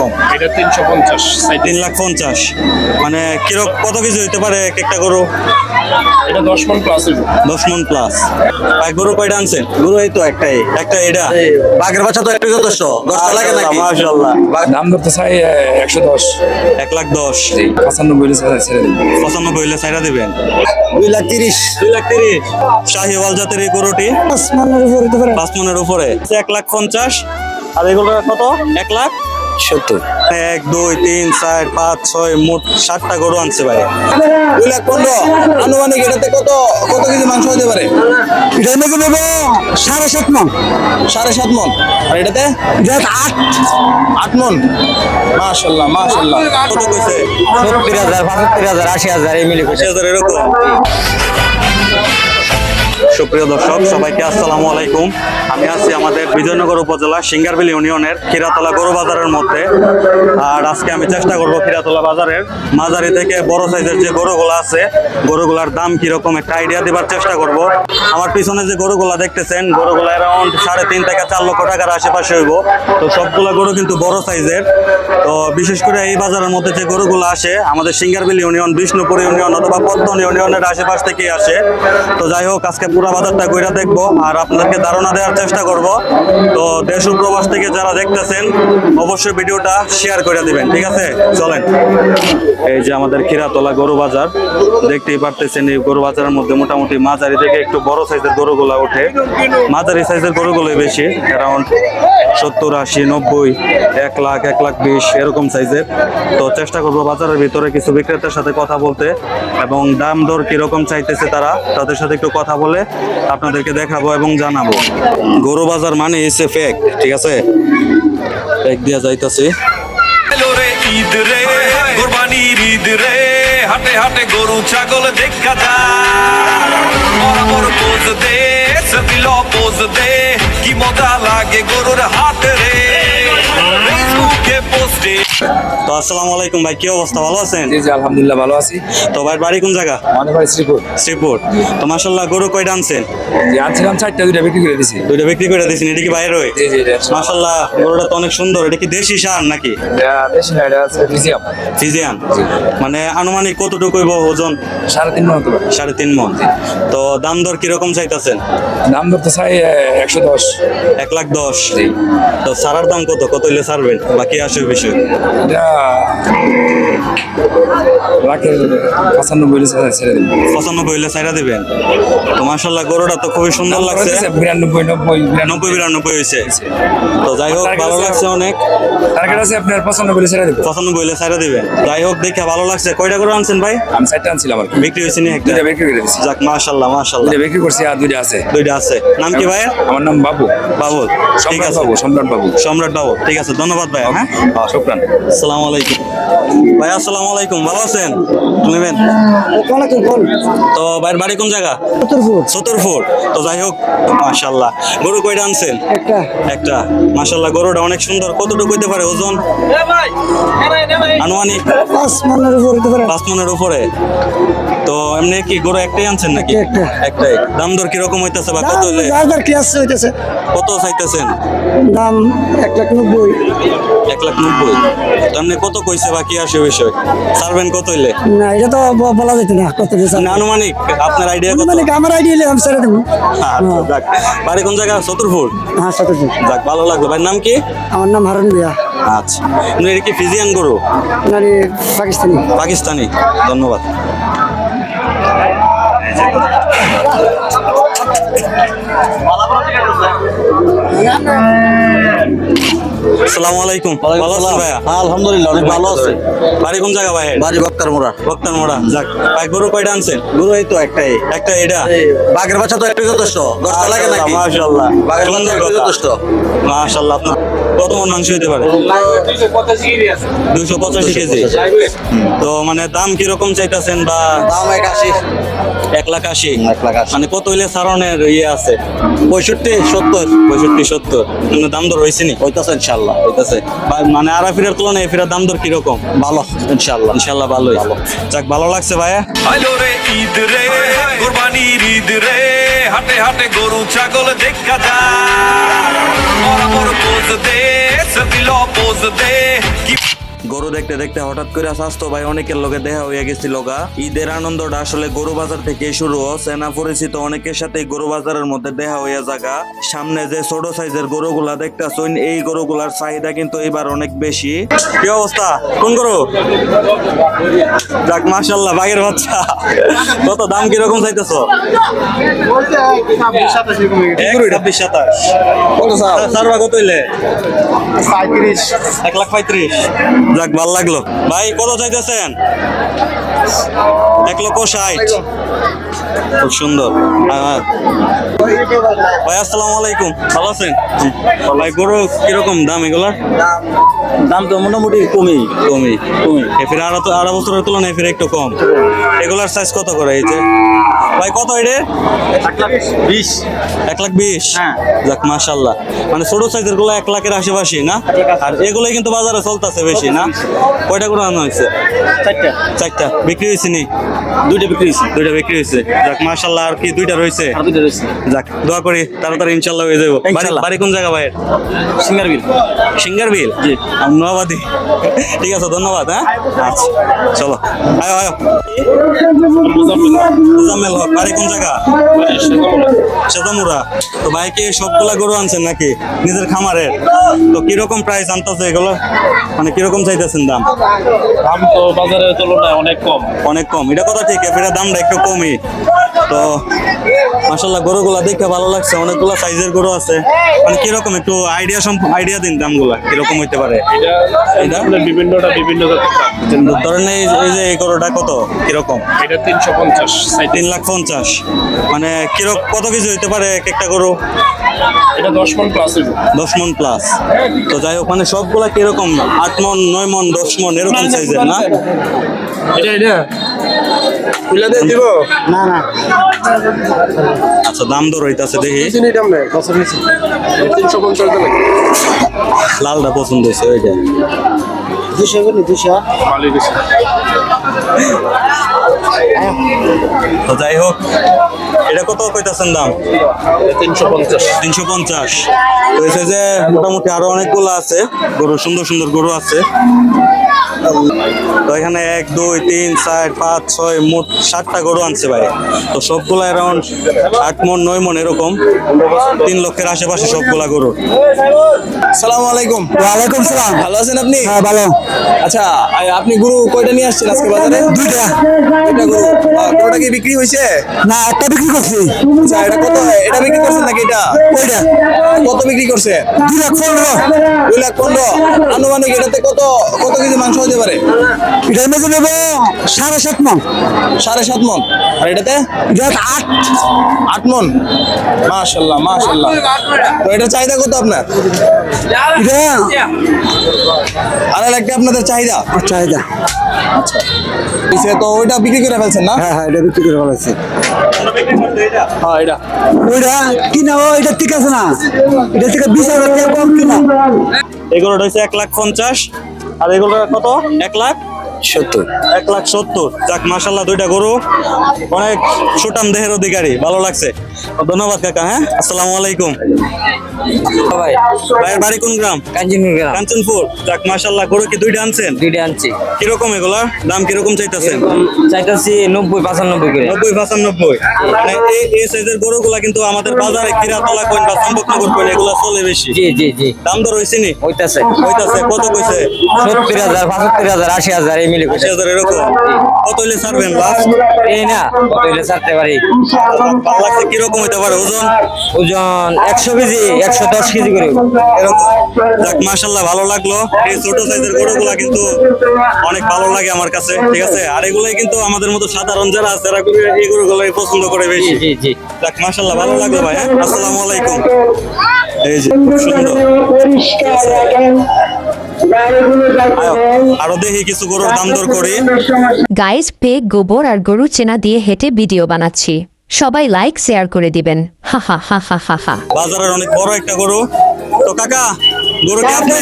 কিরকম? এটা 350 3,50,000। মানে কিরকম কত কেজি হইতে পারে এক একটা গরু? এটা 10 মণ প্লাস 10 মণ প্লাস। ভাই গরু কয়টা আনছেন? গরু এই তো একটাই। একটা এটা। বাঘের বাচ্চা তো একটু যথেষ্ট, 10টা লাগে নাকি? মাশাআল্লাহ। দাম ধরতে চাই 110 1,10,000। 95 হইলে ছেড়ে দিন 95 হইলে ছাইরা দিবেন। 2,30,000। 2,30,000। শাহিওয়াল জাতের এই গরুটি 5 মনের উপরে হতে পারে। 5 মণের উপরে। 1,50,000। আর এগুলো কত? 1,70,000। 1 2 3 4 5 6 মোট 7টা গরু আনছে ভাই। 2,15,000। আনুমানিক এটাতে কত কত কেজি মাংস হতে পারে? এটা নাকি নেবে 7.5 মণ। 7.5 মণ। আর এটাতে? এটা 8 মণ। মাশাআল্লাহ মাশাআল্লাহ। কত কইছে? 70,000 75,000 80,000 এই মিলে 50,000 এরকম। সুপ্রিয় দর্শক সবাইকে আসসালামু আলাইকুম। আমি আছি আমাদের বিজয়নগর উপজেলা সিঙ্গারবিল ইউনিয়নের খিরাতলা গরু বাজারের মধ্যে। আর আজকে আমি চেষ্টা করব খিরাতলা বাজারের মাঝারি থেকে বড় সাইজের যে গরুগুলো আছে গরুগুলার দাম কিরকম একটা আইডিয়া দেবার চেষ্টা করব। আমার পিছনে যে গরুগুলা দেখতেছেন গরুগুলা অ্যারাউন্ড 3.5 থেকে 4 লক্ষ টাকার আশেপাশে হইব। তো সবগুলা গরু কিন্তু বড় সাইজের। তো বিশেষ করে এই বাজারের মধ্যে যে গরুগুলো আসে আমাদের সিঙ্গারবিল ইউনিয়ন, বিষ্ণুপুর ইউনিয়ন অথবা পদ্মন ইউনিয়নের আশেপাশ থেকেই আসে। তো যাই হোক আজকে পুরো বাজারটা ঘুরে দেখবো আর আপনাদেরকে ধারণা দেওয়ার চেষ্টা করব। তো দেশ ও প্রবাস থেকে যারা দেখতেছেন অবশ্যই ভিডিওটা শেয়ার করে দিবেন, ঠিক আছে? চলেন। এই যে আমাদের খিরাতলা গরু বাজার, দেখতেই পারতেছেন এই গরু বাজারের মধ্যে মোটামুটি মাঝারি থেকে একটু বড় সাইজের গরুগুলা ওঠে। মাঝারি সাইজের গরুগুলোই বেশি, অ্যারাউন্ড 70 80 90 1 লাখ 1,20,000 এরকম সাইজের। তো চেষ্টা করবো বাজারের ভিতরে কিছু বিক্রেতার সাথে কথা বলতে এবং দাম দর কিরকম চাইতেছে তারা, তাদের সাথে একটু কথা বলে আপনাদেরকে দেখাবো এবং জানাবো। গরু বাজার মানে এসে ফেক, ঠিক আছে? ফেক দিয়া যাইতাছে। ঈদ রে কোরবানির ঈদ রে হাটে হাটে গরু ছাগল দেখা যায় বরাবর পোজ দে সবিল পোজ দে কি মজা লাগে গরুর হাট রে ফেসবুকে পোস্টে। তো আসসালামু আলাইকুম ভাই, কি অবস্থা? ভালো আছেন? জি জি আলহামদুলিল্লাহ ভালো আছি। তো ভাই বাড়ি কোন জায়গা? আমাদের বাড়ি শ্রীপুর। শ্রীপুর। তো মাশাআল্লাহ গরু কয়টা আনছেন? যে আনছিলাম 4টা, 2টা বিক্রি করে দিছি। 2টা বিক্রি করে দিয়েছেন। এটা কি বাইরে হয়? জি জি মাশাআল্লাহ গরুটা তো অনেক সুন্দর। এটা কি দেশি সার নাকি দেশি না, এটা আছে ফিজিয়াম। ফিজিয়ান? মানে আনুমানিক কতটুকু হইব ওজন? 3.5 মণ হতে পারে। 3.5 মণ। তো দাম দর কিরকম চাইতেছেন? দাম ধরতে চাই 110। 1,10,000। তো সারার দাম কত? কত হইলে ছাড়বেন? বাকি আসে বিষয়। এটা লাখের 95 হইলে ছেড়ে দিন 95 হইলে ছাইরা দিবেন। তো মাশাআল্লাহ গরুটা তো খুবই সুন্দর লাগছে। 92 90 হয়েছে। তো যাই হোক ভালো লাগছে অনেক। টার্গেট আছে আপনার 95 হইলে ছেড়ে দেব। 95 হইলে ছাইরা দিবেন। যাই হোক দেখে ভালো লাগছে। কয়টা গরু আনছেন ভাই? আমি 4টা আনছিলাম আর কি। বিক্রি হয়েছে নি একটা? 2টা বিক্রি করে দিছি। যাক মাশাআল্লাহ মাশাআল্লাহ। 2টা বিক্রি করছি আর 2টা আছে। 2টা আছে। নাম কি ভাই? আমার নাম বাবু। বাবু। ঠিক আছে। সম্রাট বাবু। সম্রাট বাবু। ঠিক আছে, ধন্যবাদ ভাই। হ্যাঁ শুকরান। আসসালামু আলাইকুম ভাই। আসসালামু আলাইকুম, ভালো আছেন? নেবেন? তো ভাইয়ের বাড়ি কোন জায়গা? চতুরপুর। তো যাই হোক মাশাআল্লাহ গরু কয়টা আনছেন? একটা। মাশাআল্লাহ গরুটা অনেক সুন্দর। কতটুকু হইতে পারে ওজন আনুমানিক? 5 মনের উপরে হতে পারে। 5 মণের উপরে। তো এমনি কি গরু একটাই আনছেন নাকি? একটাই। দাম দর কিরকম হইতেছে বা কত হইলে? দাম কি আছে হইতেছে? কত চাইতেছেন? দাম 1,90,000। 1,90,000। তো এমনি কত কইছে বা কি আসে বিষয়? ছাড়বেন কত হইলে? না এটা তো বলা যেত না কত দিছে। না আনুমানিক আপনার আইডিয়া কত? মানে আমার আইডিয়া আমি ছেড়ে দেব। আচ্ছা যাক। বাড়ি কোন জায়গা? চতুরপুর। হ্যাঁ সত্যি। যাক ভালো লাগলো। ভাইয়ের নাম কি? আমার নাম হারুন মিয়া। আচ্ছা। এটা কি ফিজিয়ান গরু? নারী পাকিস্তানি। পাকিস্তানি। ধন্যবাদ। আসসালামু আলাইকুম। ভালো আছেন ভাইয়া? আলহামদুলিল্লাহ অনেক ভালো আছে। বাড়ি কোন জায়গা ভাই? বাড়ি বক্তার মোড়া। বক্তার মোড়া। যাক ভাই গরু কয়টা আনছেন? গরু এই তো একটাই। একটা এটা। বাঘের বাচ্চা তো একটু যথেষ্ট, 10টা লাগে নাকি? মাশাআল্লাহ বাঘের বাচ্চা সুন্দর একটু কথা। যথেষ্ট। মাশাআল্লাহ। আপনার কত মন মাংস হতে পারে? 285 কেজি। তো মানে দাম কিরকম চাইতেছেন বা? দাম 81। 1,80,000। 1,80,000। মানে কত হইলে সারণের ইয়ে আছে? 65 70। 65 70। দাম দর হয়েছে নি? হইতাছে ইনশাআল্লাহ। হইতাছে মানে আর ফিরের তুলনায় এই ফিরের দাম দর কিরকম? ভালো ইনশাআল্লাহ। ইনশাল্লাহ ভালোই। যাক ভালো লাগছে ভাইয়া। আইলো রে ঈদ রে কোরবানির ঈদ রে হাটে হাটে গরু ছাগল দেখা যায় বরাবর পোজ দে সবিল পোজ দে কি গরু দেখতে দেখতে হঠাৎ করে স্বাস্থ্য ভাই অনেকের লোকে দেখা হয়ে গেছিল গা। ঈদের আনন্দটা আসলে গরু বাজার থেকে শুরু। চেনা পরিচিত অনেকের সাথে গরু বাজারের মধ্যে দেখা হয়ে জায়গা। সামনে যে ছোট সাইজের গরুগুলা দেখতেছেন, এই গরুগুলার চাহিদা কিন্তু এবার অনেক বেশি। কি অবস্থা? কোন গরু? যাক মাশাআল্লাহ, বাঘের বাচ্চা। কত দাম কিরকম চাইতেছো? 26-27। কত স্যার? সারবা কত হইলে? 1,35,000। যাক ভাল লাগলো ভাই। কত চাইতেছেন? 1,60,000। খুব সুন্দর। ভাই আসসালামু আলাইকুম, ভালো আছেন? ভাই গরু কিরকম দাম এগুলার? দাম তো মোটামুটি কমই। এফির আরো বছরের তুলনায় এফির একটু কম। এগুলার সাইজ কত করে এই যে? ভাই কত এটা? 1,20,000। 1,20,000। যাক মাশাআল্লাহ, মানে ছোট সাইজের গুলো 1,00,000-এর আশেপাশে না? আর এগুলোই কিন্তু বাজারে চলতেছে বেশি না? কয়টা করে আনা হয়েছে? 4টা বিক্রি হয়েছে নি? 2টা বিক্রি হয়েছে। 2টা বিক্রি হয়েছে। যাক মাশাআল্লাহ। আর কি 2টা রয়েছে? আর 2টা রয়েছে। যাক দোয়া করি তাড়াতাড়ি ইনশাআল্লাহ হয়ে যাবো। ইনশাআল্লাহ। বাড়ি কোন জায়গা ভাইয়ের? সিঙ্গারবিল। সিঙ্গারবিল? জি। আমি নোয়াবাদী। ঠিক আছে, ধন্যবাদ। হ্যাঁ আচ্ছা, চলো আয়ো আয়ো। মুজাম্মেল হক, বাড়ি কোন জায়গা? সেতামুরা। তো ভাই কি সবগুলা গরু আনছেন নাকি নিজের খামারের? তো কিরকম প্রাইস আনতেছে এগুলো, মানে কিরকম চাইতেছেন দাম? দাম তো বাজারের তুলনায় অনেক কম। অনেক কম, এটা কথা ঠিক। এর দামটা একটু কমই। তো মাশাআল্লাহ গরুগুলা দেখে ভালো লাগছে। অনেকগুলো সাইজের গরু আছে। মানে কিরকম একটু আইডিয়া দিন দামগুলা কিরকম হইতে পারে? এটা আপনার বিভিন্নটা বিভিন্ন জাতের দাম। ধরেন এই যে এই গরুটা কত কিরকম? এটা 350 3,50,000। মানে কিরকম কত কেজি হইতে পারে এক একটা গরু? এটা 10 মণ প্লাস। 10 মণ প্লাস। তো যাই হোক, মানে সবগুলা কিরকম? 8 মণ, 9 মণ, 10 মণ এরকম সাইজের না? এটা তুলে দিয়ে দিব না। আচ্ছা, দাম দর হইতাছে দেখি। চিনি দাম নেই, কত নিছি? 350 টাকা। লালটা পছন্দ হয়েছে ওইটা। 200 মালিক আছে। তো যাই হোক, এটা কত কইতাছেন দাম? 350। 350। হয়েছে যে মোটামুটি আরো অনেকগুলো আছে গরু, সুন্দর সুন্দর গরু আছে। তো এখানে 1, 2, 3, 4, 5, 6 মোট 7টা গরু আনছে ভাই। তো সবগুলা অ্যারাউন্ড 8 মণ 9 মণ এরকম, 3 লক্ষের আশেপাশে সবগুলা গরু। আসসালামু আলাইকুম। ওয়ালাইকুম সালাম। ভালো আছেন আপনি? হ্যাঁ ভালো। আচ্ছা, আপনি গরু কয়টা নিয়ে আসছেন আজকে বাজারে? 2টা। 2টা গরু। কোনটা কি বিক্রি হয়েছে? না, একটা বিক্রি করছি। আচ্ছা, এটা কত? এটা বিক্রি করছেন নাকি এটা? ওইটা কত বিক্রি করছে? 2,15,000। 2,15,000। আনুমানিক এটাতে কত কেজি মাংস হতে পারে? এটার মধ্যে নেবো 7.5 মণ। 7.5 মণ। আর এটাতে? এটা 8। 8 মণ। মাশাআল্লাহ মাশাআল্লাহ। তো এটা চাহিদা কত আপনার? এটা আর একটা আপনাদের চাহিদা? আচ্ছা এটা। আচ্ছা, তো ওইটা বিক্রি করে ফেলছেন না? হ্যাঁ এটা বিক্রি করে ফেলেছি। হ্যাঁ, এটা ওইটা কিনা, এটা ঠিক আছে না? এটা থেকে 20,000 টাকা কম কিনা। এগুলোটা হচ্ছে 1,50,000। আর এগুলো কত? 1,70,000। 1,70,000। যাক মাশাআল্লাহ, 2টা গরু অনেক সুটাম দেহের অধিকারী, ভালো লাগছে। ধন্যবাদ কাকা। হ্যাঁ আসসালামু আলাইকুম। ভাই ভাইয়ের বাড়ি কোন গ্রাম? কাঞ্চনপুর গ্রাম। কাঞ্চনপুর। যাক মাশাআল্লাহ, গরু কি 2টা আনছেন? 2টা আনছি। কিরকম এগুলা দাম কিরকম চাইতেছেন? চাইতেছি 90-95 করে। 90-95। মানে এই সাইজের গরুগুলা কিন্তু আমাদের বাজারে কিরাতলা কইন বা চম্পকনগর কইন এগুলা চলে বেশি। জি জি জি। দাম দর হইছে নি? হইতাছে। কত কইছে? 70,000, 75,000, 80,000 এই মিলে কইছে। 80,000 এরকম। কত হইলে ছাড়বেন লাস্ট? এই না কত হইলে ছাড়তে পারি? ভালো লাগছে। কিরকম হইতে পারে ওজন? ওজন 100 কেজি, 110 কেজি করে। এরকম। যাক মাশাআল্লাহ, ভালো লাগলো। এই ছোট সাইজের গরুগুলা কিন্তু অনেক ভালো লাগে আমার কাছে। ঠিক আছে, আর এগুলাই কিন্তু আমাদের মতো সাধারণ যারা আছে এরা এই গরুগুলাই পছন্দ করে বেশি। জি জি। যাক মাশাআল্লাহ, ভালো লাগলো ভাই। হ্যাঁ আসসালামু আলাইকুম। এই যে খুব সুন্দর। আরো দেখি কিছু গরুর দাম দর করি। গাইজ পেগ, গোবর আর গরু চেনা দিয়ে হেঁটে ভিডিও বানাচ্ছি। সবাই লাইক শেয়ার করে দিবেন। হা হা হা হা হা হা। বাজারের অনেক বড় একটা গরু। তো কাকা গরু কি আপনার?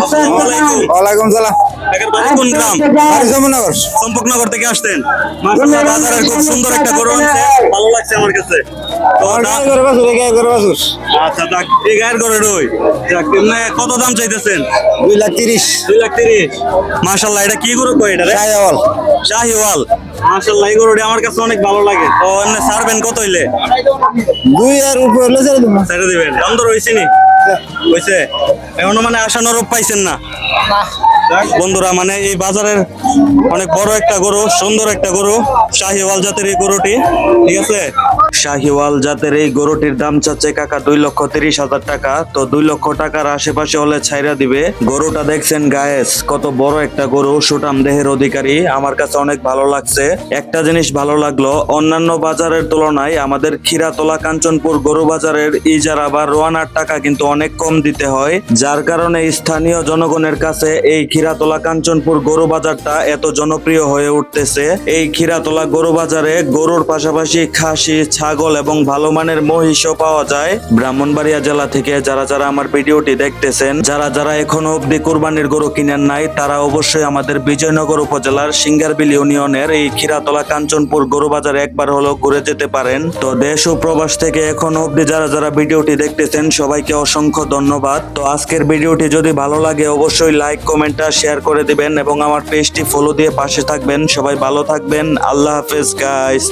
আসসালামু আলাইকুম। ওয়ালাইকুম সালাম। একের বাড়ি কোন গ্রাম? বাড়ি যমুনাগর। চম্পকনগর থেকে আসতেন। মাশাআল্লাহ, বাজারের খুব সুন্দর একটা গরু আনছে, ভালো লাগছে আমার কাছে। তো গায়ে গরু বাছুর, গায়ে গরু বাছুর। আচ্ছা, যাক, এই গায়ের গরুর ওই যাক, এমনি কত দাম চাইতেছেন? 2,30,000। 2,30,000। মাশাআল্লাহ, এটা কি গরু কয় এটা রে? শাহিওয়াল। শাহিওয়াল। মাশাআল্লাহ, এই গরুটি আমার কাছে অনেক ভালো লাগে। তো এমনি ছাড়বেন কত হইলে? 2 এর উপর হলে ছেড়ে দেবো। ছেড়ে দিবেন? দাম দর হইছে নি? হইছে? এখনো মানে আশানুরূপ পাইছেন না? যাক, বন্ধুরা, মানে এই বাজারের অনেক বড় একটা গরু, সুন্দর একটা গরু, শাহিওয়াল জাতের এই গরুটি, ঠিক আছে? শাহিওয়াল জাতের এই গরুটির দাম চাচ্ছে কাকা 2,30,000 টাকা। তো 2 লক্ষ টাকার আশেপাশে হলে ছাইরা দিবে। গরুটা দেখছেন গায়েস, কত বড় একটা গরু, সুঠাম দেহের অধিকারী। আমার কাছে অনেক ভালো লাগছে। একটা জিনিস ভালো লাগলো, অন্যান্য বাজারের তুলনায় আমাদের খিরাতলা কাঞ্চনপুর গরু বাজারের ইজারা বা রোয়ানার টাকা কিন্তু অনেক কম দিতে হয়, যার কারণে স্থানীয় জনগণের কাছে এই খিরাতলা কাঞ্চনপুর গরু বাজারটা এত জনপ্রিয় হয়ে উঠতেছে। এই খিরাতলা গরু বাজারে গরুর পাশাপাশি খাসি, ছাগল এবং ভালো মানের মহিষও পাওয়া যায়। ব্রাহ্মণবাড়িয়া জেলা থেকে যারা যারা আমার ভিডিওটি দেখতেছেন, যারা যারা এখনো অব্দি কুরবানির গরু কিনেন নাই, তারা অবশ্যই আমাদের বিজয়নগর উপজেলার সিঙ্গারবিল ইউনিয়নের এই খিরাতলা কাঞ্চনপুর গরু বাজারে একবার হলো ঘুরে যেতে পারেন। তো দেশ ও প্রবাস থেকে এখনো অব্দি যারা যারা ভিডিওটি দেখতেছেন, সবাইকে অসংখ্য ধন্যবাদ। তো আজকের ভিডিওটি যদি ভালো লাগে অবশ্যই লাইক, কমেন্ট আর শেয়ার করে দিবেন এবং আমার পেজটি ফলো দিয়ে পাশে থাকবেন। সবাই ভালো থাকবেন। আল্লাহ হাফেজ গাইস।